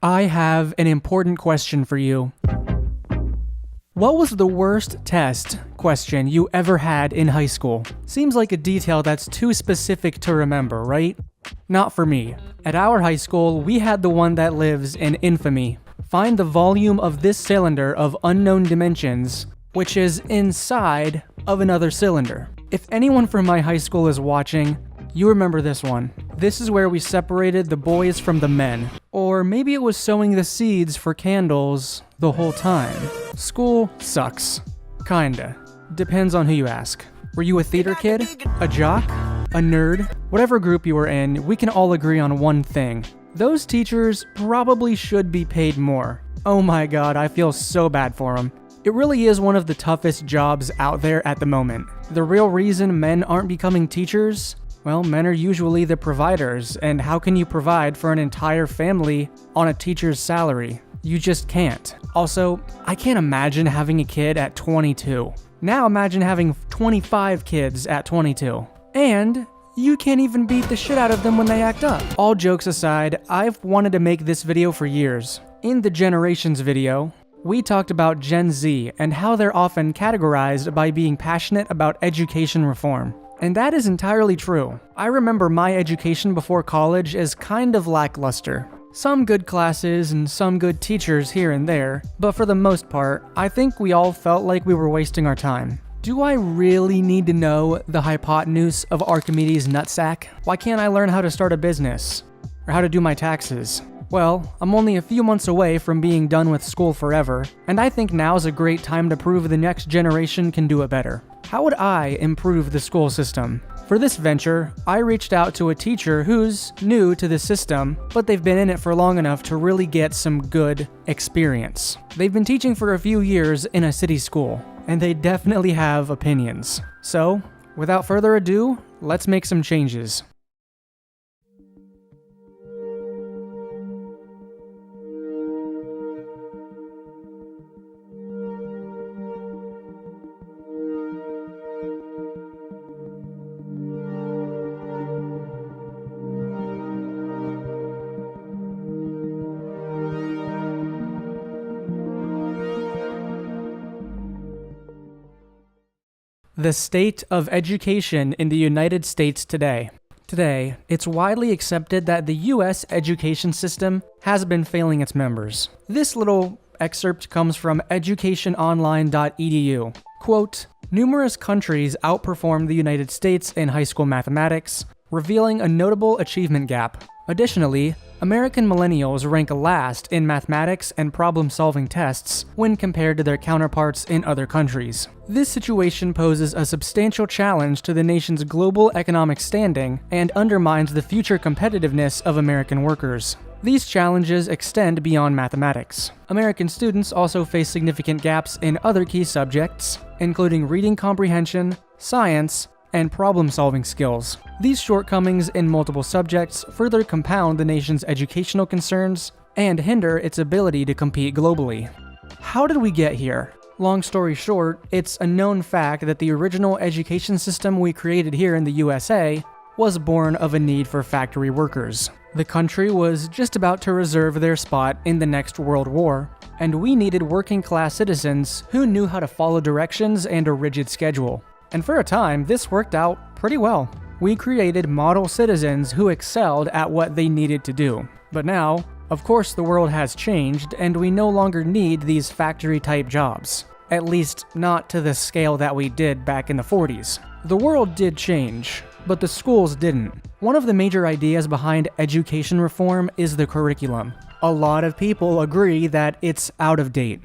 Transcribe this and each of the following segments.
I have an important question for you. What was the worst test question you ever had in high school? Seems like a detail that's too specific to remember, right? Not for me. At our high school, we had the one that lives in infamy. Find the volume of this cylinder of unknown dimensions, which is inside of another cylinder. If anyone from my high school is watching, you remember this one. This is where we separated the boys from the men. Or maybe it was sowing the seeds for candles the whole time. School sucks. Kinda. Depends on who you ask. Were you a theater kid? A jock? A nerd? Whatever group you were in, we can all agree on one thing. Those teachers probably should be paid more. Oh my god, I feel so bad for them. It really is one of the toughest jobs out there at the moment. The real reason men aren't becoming teachers? Well, men are usually the providers, and how can you provide for an entire family on a teacher's salary? You just can't. Also, I can't imagine having a kid at 22. Now imagine having 25 kids at 22. And you can't even beat the shit out of them when they act up. All jokes aside, I've wanted to make this video for years. In the Generations video, we talked about Gen Z and how they're often categorized by being passionate about education reform. And that is entirely true. I remember my education before college as kind of lackluster. Some good classes and some good teachers here and there, but for the most part, I think we all felt like we were wasting our time. Do I really need to know the hypotenuse of Archimedes' nutsack? Why can't I learn how to start a business? Or how to do my taxes? Well, I'm only a few months away from being done with school forever, and I think now's a great time to prove the next generation can do it better. How would I improve the school system? For this venture, I reached out to a teacher who's new to the system, but they've been in it for long enough to really get some good experience. They've been teaching for a few years in a city school, and they definitely have opinions. So, without further ado, let's make some changes. The state of education in the United States today. Today, it's widely accepted that the US education system has been failing its members. This little excerpt comes from educationonline.edu. Quote, "Numerous countries outperform the United States in high school mathematics, revealing a notable achievement gap. Additionally, American millennials rank last in mathematics and problem-solving tests when compared to their counterparts in other countries. This situation poses a substantial challenge to the nation's global economic standing and undermines the future competitiveness of American workers. These challenges extend beyond mathematics. American students also face significant gaps in other key subjects, including reading comprehension, science, and problem-solving skills. These shortcomings in multiple subjects further compound the nation's educational concerns and hinder its ability to compete globally." How did we get here? Long story short, it's a known fact that the original education system we created here in the USA was born of a need for factory workers. The country was just about to reserve their spot in the next World War, and we needed working-class citizens who knew how to follow directions and a rigid schedule. And for a time, this worked out pretty well. We created model citizens who excelled at what they needed to do. But now, of course, the world has changed, and we no longer need these factory-type jobs. At least, not to the scale that we did back in the 40s. The world did change, but the schools didn't. One of the major ideas behind education reform is the curriculum. A lot of people agree that it's out of date.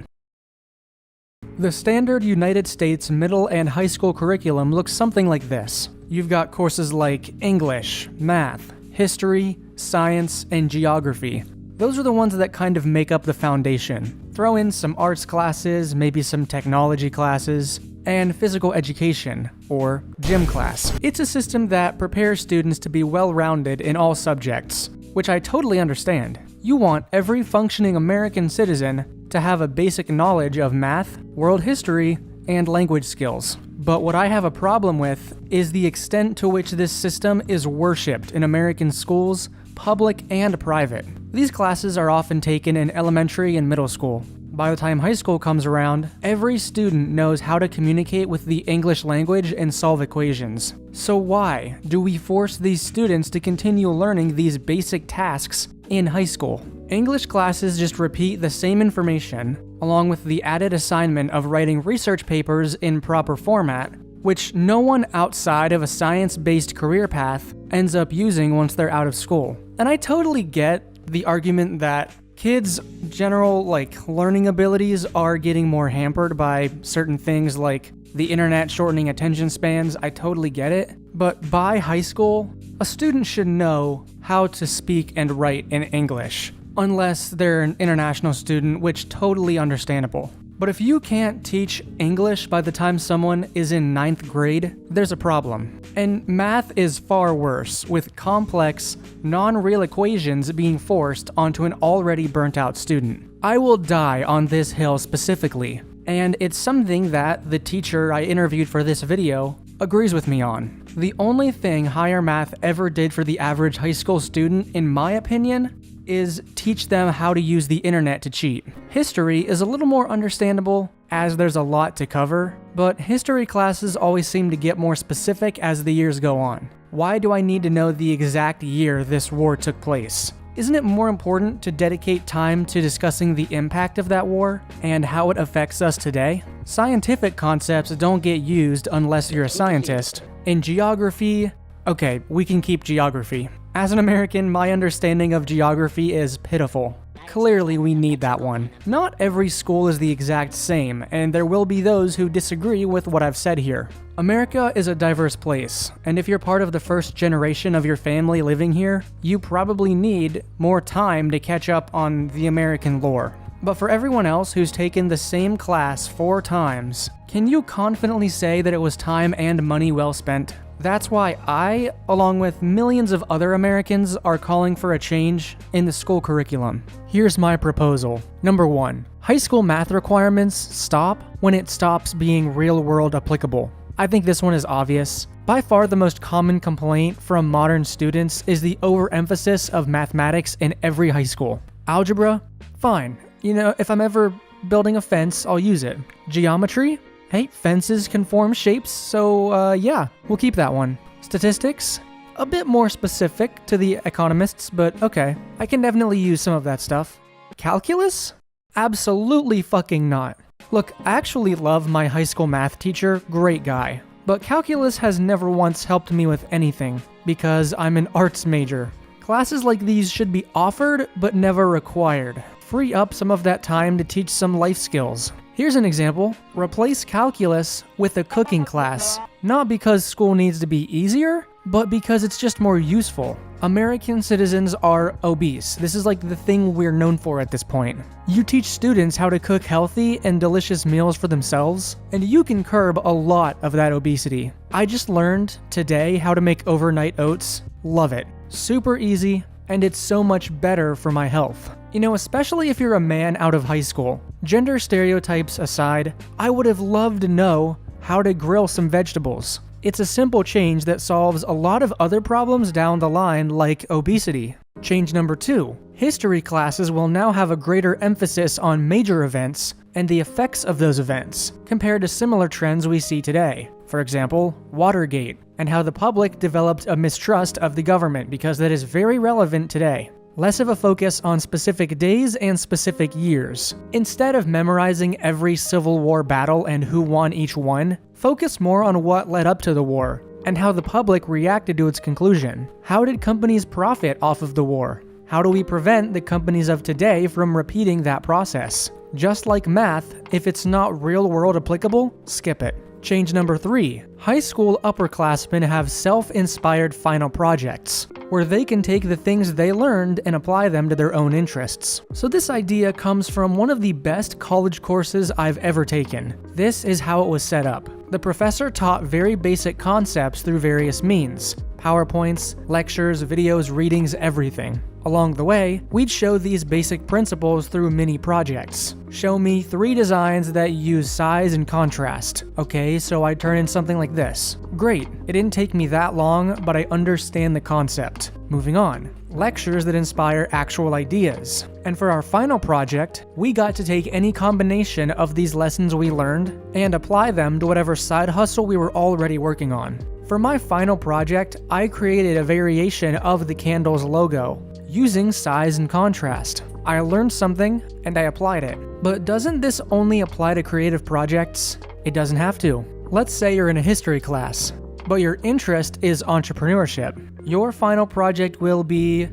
The standard United States middle and high school curriculum looks something like this. You've got courses like English, math, history, science, and geography. Those are the ones that kind of make up the foundation. Throw in some arts classes, maybe some technology classes, and physical education, or gym class. It's a system that prepares students to be well-rounded in all subjects, which I totally understand. You want every functioning American citizen to have a basic knowledge of math, world history, and language skills. But what I have a problem with is the extent to which this system is worshipped in American schools public and private. These classes are often taken in elementary and middle school. By the time high school comes around, every student knows how to communicate with the English language and solve equations. So why do we force these students to continue learning these basic tasks in high school? English classes just repeat the same information, along with the added assignment of writing research papers in proper format, which no one outside of a science-based career path ends up using once they're out of school. And I totally get the argument that kids' general learning abilities are getting more hampered by certain things like the internet shortening attention spans. I totally get it. But by high school, a student should know how to speak and write in English, unless they're an international student, which totally understandable. But if you can't teach English by the time someone is in 9th grade, there's a problem. And math is far worse, with complex, non-real equations being forced onto an already burnt-out student. I will die on this hill specifically, and it's something that the teacher I interviewed for this video agrees with me on. The only thing higher math ever did for the average high school student, in my opinion, is teach them how to use the internet to cheat. History is a little more understandable, as there's a lot to cover, but history classes always seem to get more specific as the years go on. Why do I need to know the exact year this war took place? Isn't it more important to dedicate time to discussing the impact of that war and how it affects us today? Scientific concepts don't get used unless you're a scientist. In geography, okay, we can keep geography. As an American, my understanding of geography is pitiful. Clearly, we need that one. Not every school is the exact same, and there will be those who disagree with what I've said here. America is a diverse place, and if you're part of the first generation of your family living here, you probably need more time to catch up on the American lore. But for everyone else who's taken the same class 4 times, can you confidently say that it was time and money well spent? That's why I, along with millions of other Americans, are calling for a change in the school curriculum. Here's my proposal. Number 1, high school math requirements stop when it stops being real-world applicable. I think this one is obvious. By far the most common complaint from modern students is the overemphasis of mathematics in every high school. Algebra? Fine. If I'm ever building a fence, I'll use it. Geometry? Hey, fences can form shapes, so yeah, we'll keep that one. Statistics? A bit more specific to the economists, but okay. I can definitely use some of that stuff. Calculus? Absolutely fucking not. Look, I actually love my high school math teacher, great guy. But calculus has never once helped me with anything, because I'm an arts major. Classes like these should be offered, but never required. Free up some of that time to teach some life skills. Here's an example. Replace calculus with a cooking class. Not because school needs to be easier, but because it's just more useful. American citizens are obese. This is the thing we're known for at this point. You teach students how to cook healthy and delicious meals for themselves, and you can curb a lot of that obesity. I just learned today how to make overnight oats. Love it. Super easy, and it's so much better for my health. Especially if you're a man out of high school. Gender stereotypes aside, I would have loved to know how to grill some vegetables. It's a simple change that solves a lot of other problems down the line, like obesity. Change number 2. History classes will now have a greater emphasis on major events and the effects of those events, compared to similar trends we see today. For example, Watergate, and how the public developed a mistrust of the government, because that is very relevant today. Less of a focus on specific days and specific years. Instead of memorizing every Civil War battle and who won each one, focus more on what led up to the war, and how the public reacted to its conclusion. How did companies profit off of the war? How do we prevent the companies of today from repeating that process? Just like math, if it's not real-world applicable, skip it. Change number 3. High school upperclassmen have self-inspired final projects, where they can take the things they learned and apply them to their own interests. So this idea comes from one of the best college courses I've ever taken. This is how it was set up. The professor taught very basic concepts through various means. PowerPoints, lectures, videos, readings, everything. Along the way, we'd show these basic principles through mini projects. Show me 3 designs that use size and contrast. Okay, so I turn in something like this. Great, it didn't take me that long, but I understand the concept. Moving on. lectures that inspire actual ideas. And for our final project, we got to take any combination of these lessons we learned and apply them to whatever side hustle we were already working on. For my final project, I created a variation of the candle's logo, using size and contrast. I learned something, and I applied it. But doesn't this only apply to creative projects? It doesn't have to. Let's say you're in a history class, but your interest is entrepreneurship. Your final project will be,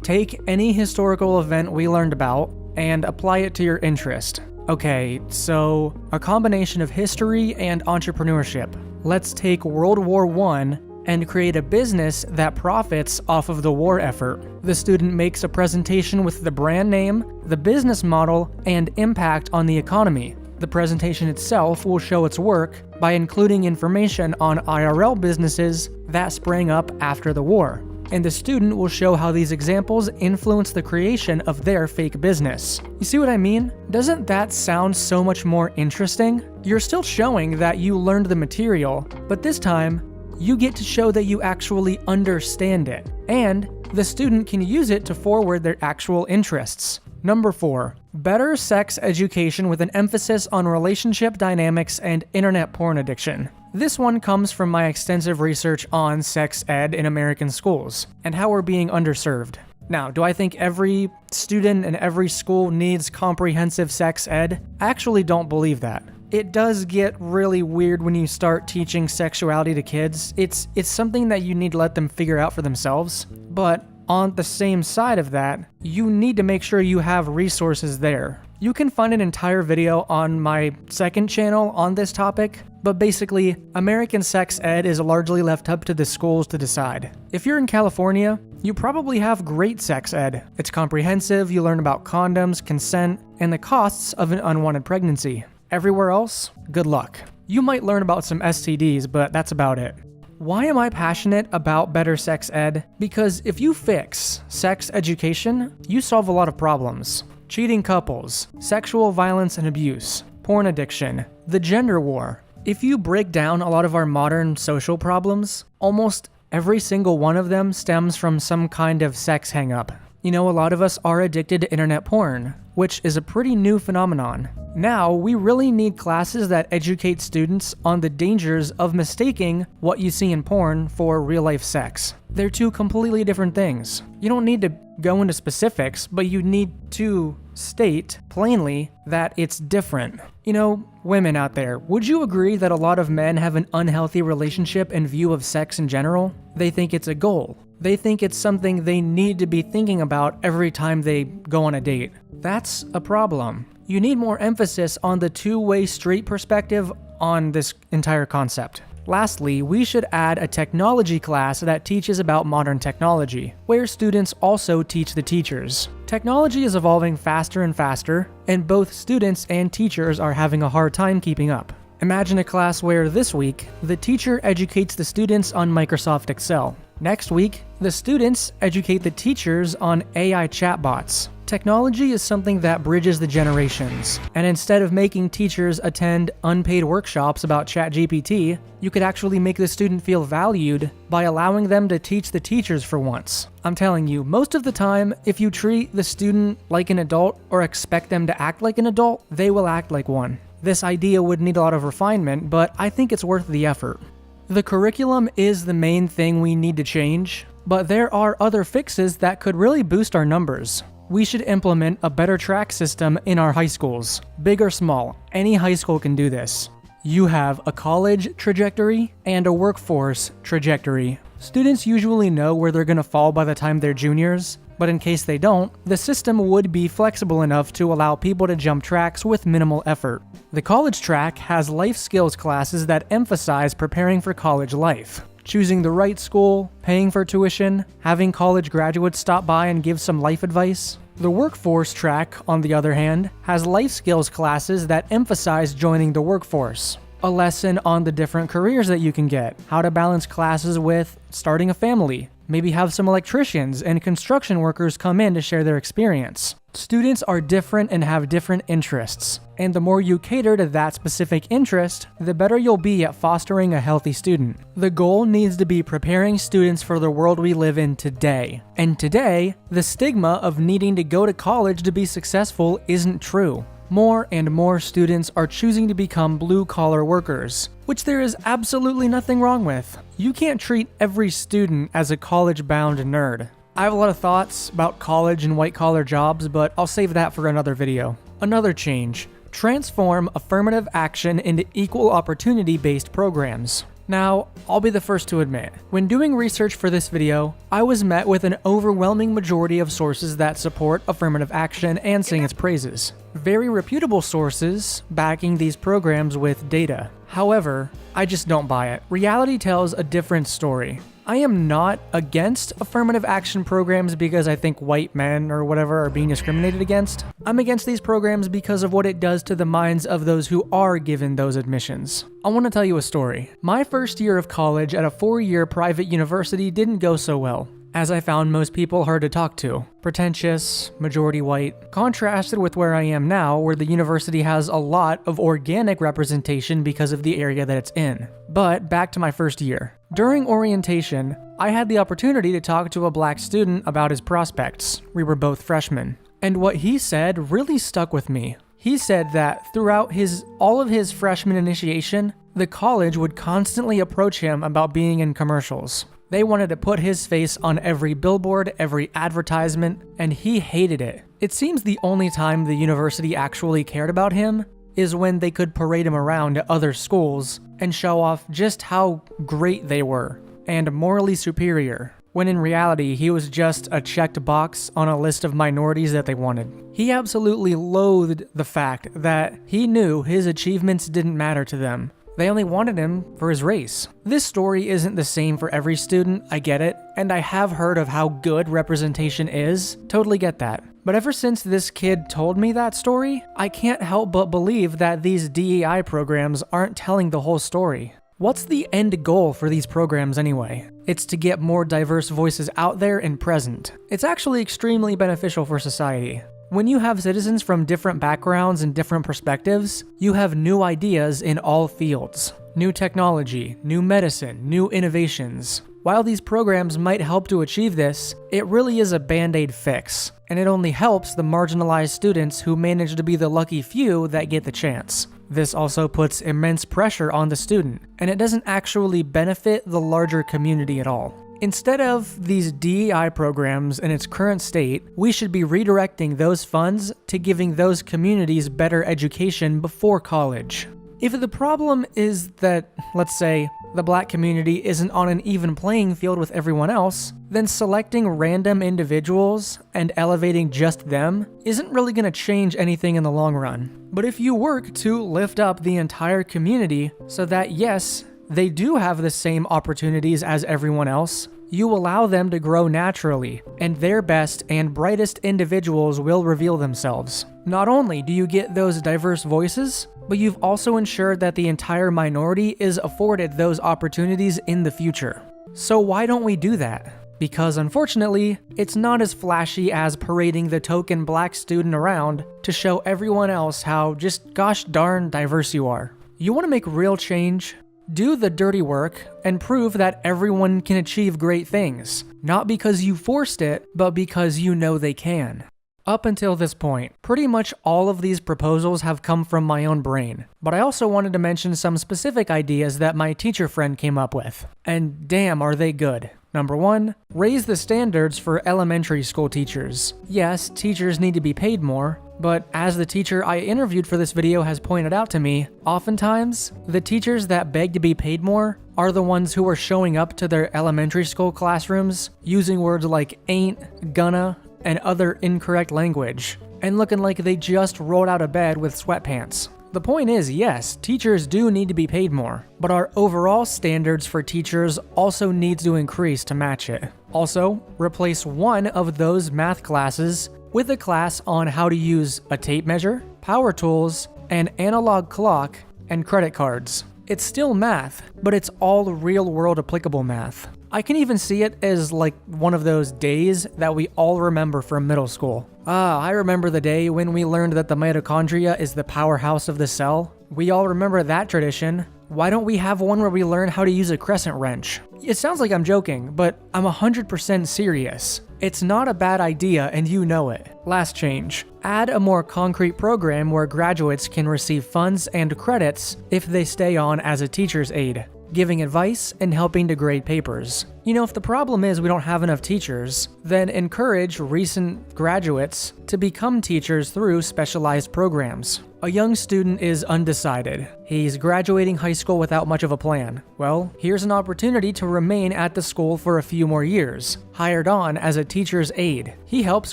take any historical event we learned about and apply it to your interest. Okay, so a combination of history and entrepreneurship. Let's take World War I and create a business that profits off of the war effort. The student makes a presentation with the brand name, the business model, and impact on the economy. The presentation itself will show its work by including information on IRL businesses that sprang up after the war. And the student will show how these examples influence the creation of their fake business. You see what I mean? Doesn't that sound so much more interesting? You're still showing that you learned the material, but this time, you get to show that you actually understand it, and the student can use it to forward their actual interests. Number 4, better sex education with an emphasis on relationship dynamics and internet porn addiction. This one comes from my extensive research on sex ed in American schools and how we're being underserved. Now, do I think every student and every school needs comprehensive sex ed? I actually don't believe that. It does get really weird when you start teaching sexuality to kids. It's something that you need to let them figure out for themselves. But on the same side of that, you need to make sure you have resources there. You can find an entire video on my second channel on this topic, but basically, American sex ed is largely left up to the schools to decide. If you're in California, you probably have great sex ed. It's comprehensive, you learn about condoms, consent, and the costs of an unwanted pregnancy. Everywhere else, good luck. You might learn about some STDs, but that's about it. Why am I passionate about better sex ed? Because if you fix sex education, you solve a lot of problems. Cheating couples, sexual violence and abuse, porn addiction, the gender war. If you break down a lot of our modern social problems, almost every single one of them stems from some kind of sex hang-up. You know, a lot of us are addicted to internet porn, which is a pretty new phenomenon. Now, we really need classes that educate students on the dangers of mistaking what you see in porn for real-life sex. They're two completely different things. You don't need to go into specifics, but you need to state plainly that it's different. You know, women out there, would you agree that a lot of men have an unhealthy relationship and view of sex in general? They think it's a goal. They think it's something they need to be thinking about every time they go on a date. That's a problem. You need more emphasis on the two-way street perspective on this entire concept. Lastly, we should add a technology class that teaches about modern technology, where students also teach the teachers. Technology is evolving faster and faster, and both students and teachers are having a hard time keeping up. Imagine a class where this week, the teacher educates the students on Microsoft Excel. Next week, the students educate the teachers on AI chatbots. Technology is something that bridges the generations, and instead of making teachers attend unpaid workshops about ChatGPT, you could actually make the student feel valued by allowing them to teach the teachers for once. I'm telling you, most of the time, if you treat the student like an adult or expect them to act like an adult, they will act like one. This idea would need a lot of refinement, but I think it's worth the effort. The curriculum is the main thing we need to change, but there are other fixes that could really boost our numbers. We should implement a better track system in our high schools. Big or small, any high school can do this. You have a college trajectory and a workforce trajectory. Students usually know where they're going to fall by the time they're juniors, but in case they don't, the system would be flexible enough to allow people to jump tracks with minimal effort. The college track has life skills classes that emphasize preparing for college life. Choosing the right school, paying for tuition, having college graduates stop by and give some life advice. The workforce track, on the other hand, has life skills classes that emphasize joining the workforce. A lesson on the different careers that you can get, how to balance classes with starting a family, Maybe have some electricians and construction workers come in to share their experience. Students are different and have different interests, and the more you cater to that specific interest, the better you'll be at fostering a healthy student. The goal needs to be preparing students for the world we live in today. And today, the stigma of needing to go to college to be successful isn't true. More and more students are choosing to become blue-collar workers, which there is absolutely nothing wrong with. You can't treat every student as a college-bound nerd. I have a lot of thoughts about college and white-collar jobs, but I'll save that for another video. Another change: transform affirmative action into equal opportunity-based programs. Now, I'll be the first to admit, when doing research for this video, I was met with an overwhelming majority of sources that support affirmative action and sing its praises. Very reputable sources backing these programs with data. However, I just don't buy it. Reality tells a different story. I am not against affirmative action programs because I think white men or whatever are being discriminated against. I'm against these programs because of what it does to the minds of those who are given those admissions. I want to tell you a story. My first year of college at a 4-year private university didn't go so well, as I found most people hard to talk to. Pretentious, majority white, contrasted with where I am now, where the university has a lot of organic representation because of the area that it's in. But back to my first year. During orientation, I had the opportunity to talk to a black student about his prospects. We were both freshmen. And what he said really stuck with me. He said that throughout all of his freshman initiation, the college would constantly approach him about being in commercials. They wanted to put his face on every billboard, every advertisement, and he hated it. It seems the only time the university actually cared about him is when they could parade him around to other schools and show off just how great they were and morally superior, when in reality he was just a checked box on a list of minorities that they wanted. He absolutely loathed the fact that he knew his achievements didn't matter to them. They only wanted him for his race. This story isn't the same for every student, I get it, and I have heard of how good representation is, totally get that. But ever since this kid told me that story, I can't help but believe that these DEI programs aren't telling the whole story. What's the end goal for these programs anyway? It's to get more diverse voices out there and present. It's actually extremely beneficial for society. When you have citizens from different backgrounds and different perspectives, you have new ideas in all fields. New technology, new medicine, new innovations. While these programs might help to achieve this, it really is a band-aid fix, and it only helps the marginalized students who manage to be the lucky few that get the chance. This also puts immense pressure on the student, and it doesn't actually benefit the larger community at all. Instead of these DEI programs in its current state, we should be redirecting those funds to giving those communities better education before college. If the problem is that, let's say, the black community isn't on an even playing field with everyone else, then selecting random individuals and elevating just them isn't really going to change anything in the long run. But if you work to lift up the entire community so that, yes, they do have the same opportunities as everyone else, you allow them to grow naturally, and their best and brightest individuals will reveal themselves. Not only do you get those diverse voices, but you've also ensured that the entire minority is afforded those opportunities in the future. So why don't we do that? Because unfortunately, it's not as flashy as parading the token black student around to show everyone else how just gosh darn diverse you are. You want to make real change? Do the dirty work and prove that everyone can achieve great things, not because you forced it, but because you know they can. Up until this point, pretty much all of these proposals have come from my own brain, but I also wanted to mention some specific ideas that my teacher friend came up with. And damn, are they good. Number 1, raise the standards for elementary school teachers. Yes, teachers need to be paid more, but as the teacher I interviewed for this video has pointed out to me, oftentimes, the teachers that beg to be paid more are the ones who are showing up to their elementary school classrooms using words like ain't, gonna, and other incorrect language, and looking like they just rolled out of bed with sweatpants. The point is, yes, teachers do need to be paid more, but our overall standards for teachers also needs to increase to match it. Also, replace one of those math classes with a class on how to use a tape measure, power tools, an analog clock, and credit cards. It's still math, but it's all real-world applicable math. I can even see it as like one of those days that we all remember from middle school. I remember the day when we learned that the mitochondria is the powerhouse of the cell. We all remember that tradition. Why don't we have one where we learn how to use a crescent wrench? It sounds like I'm joking, but I'm 100% serious. It's not a bad idea and you know it. Last change. Add a more concrete program where graduates can receive funds and credits if they stay on as a teacher's aide, giving advice and helping to grade papers. You know, if the problem is we don't have enough teachers, then encourage recent graduates to become teachers through specialized programs. A young student is undecided. He's graduating high school without much of a plan. Well, here's an opportunity to remain at the school for a few more years, hired on as a teacher's aide. He helps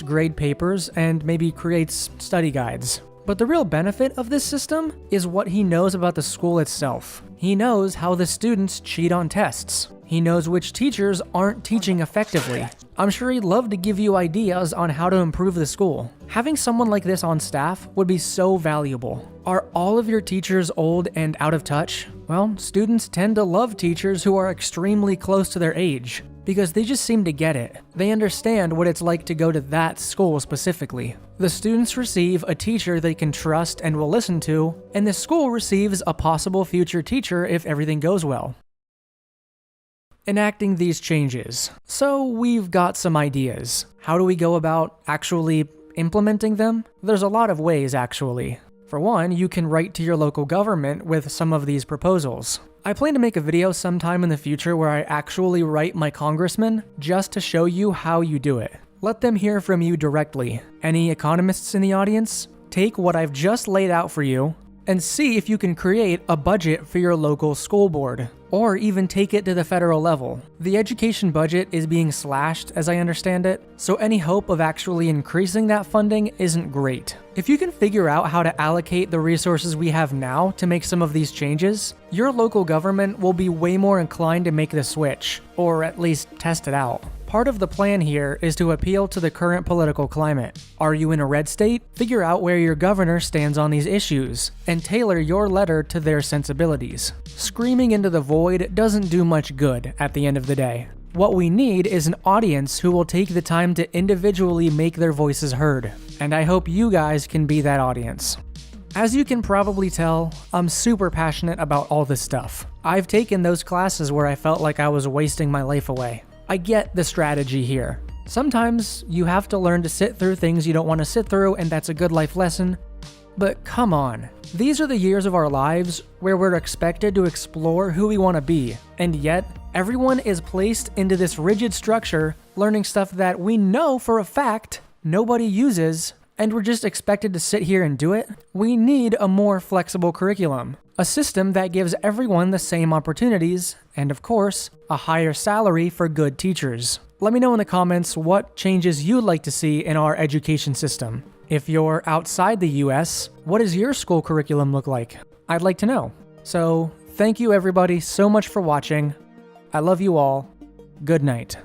grade papers and maybe creates study guides. But the real benefit of this system is what he knows about the school itself. He knows how the students cheat on tests. He knows which teachers aren't teaching effectively. I'm sure he'd love to give you ideas on how to improve the school. Having someone like this on staff would be so valuable. Are all of your teachers old and out of touch? Well, students tend to love teachers who are extremely close to their age, because they just seem to get it. They understand what it's like to go to that school specifically. The students receive a teacher they can trust and will listen to, and the school receives a possible future teacher if everything goes well. Enacting these changes. So we've got some ideas. How do we go about actually implementing them? There's a lot of ways, actually. For one, you can write to your local government with some of these proposals. I plan to make a video sometime in the future where I actually write my congressman just to show you how you do it. Let them hear from you directly. Any economists in the audience? Take what I've just laid out for you and see if you can create a budget for your local school board, or even take it to the federal level. The education budget is being slashed, as I understand it, so any hope of actually increasing that funding isn't great. If you can figure out how to allocate the resources we have now to make some of these changes, your local government will be way more inclined to make the switch, or at least test it out. Part of the plan here is to appeal to the current political climate. Are you in a red state? Figure out where your governor stands on these issues, and tailor your letter to their sensibilities. Screaming into the void doesn't do much good at the end of the day. What we need is an audience who will take the time to individually make their voices heard, and I hope you guys can be that audience. As you can probably tell, I'm super passionate about all this stuff. I've taken those classes where I felt like I was wasting my life away. I get the strategy here. Sometimes you have to learn to sit through things you don't want to sit through, and that's a good life lesson. But come on, these are the years of our lives where we're expected to explore who we want to be, and yet everyone is placed into this rigid structure, learning stuff that we know for a fact nobody uses, and we're just expected to sit here and do it. We need a more flexible curriculum, a system that gives everyone the same opportunities, and of course, a higher salary for good teachers. Let me know in the comments what changes you'd like to see in our education system. If you're outside the US, what does your school curriculum look like? I'd like to know. So, thank you everybody so much for watching. I love you all. Good night.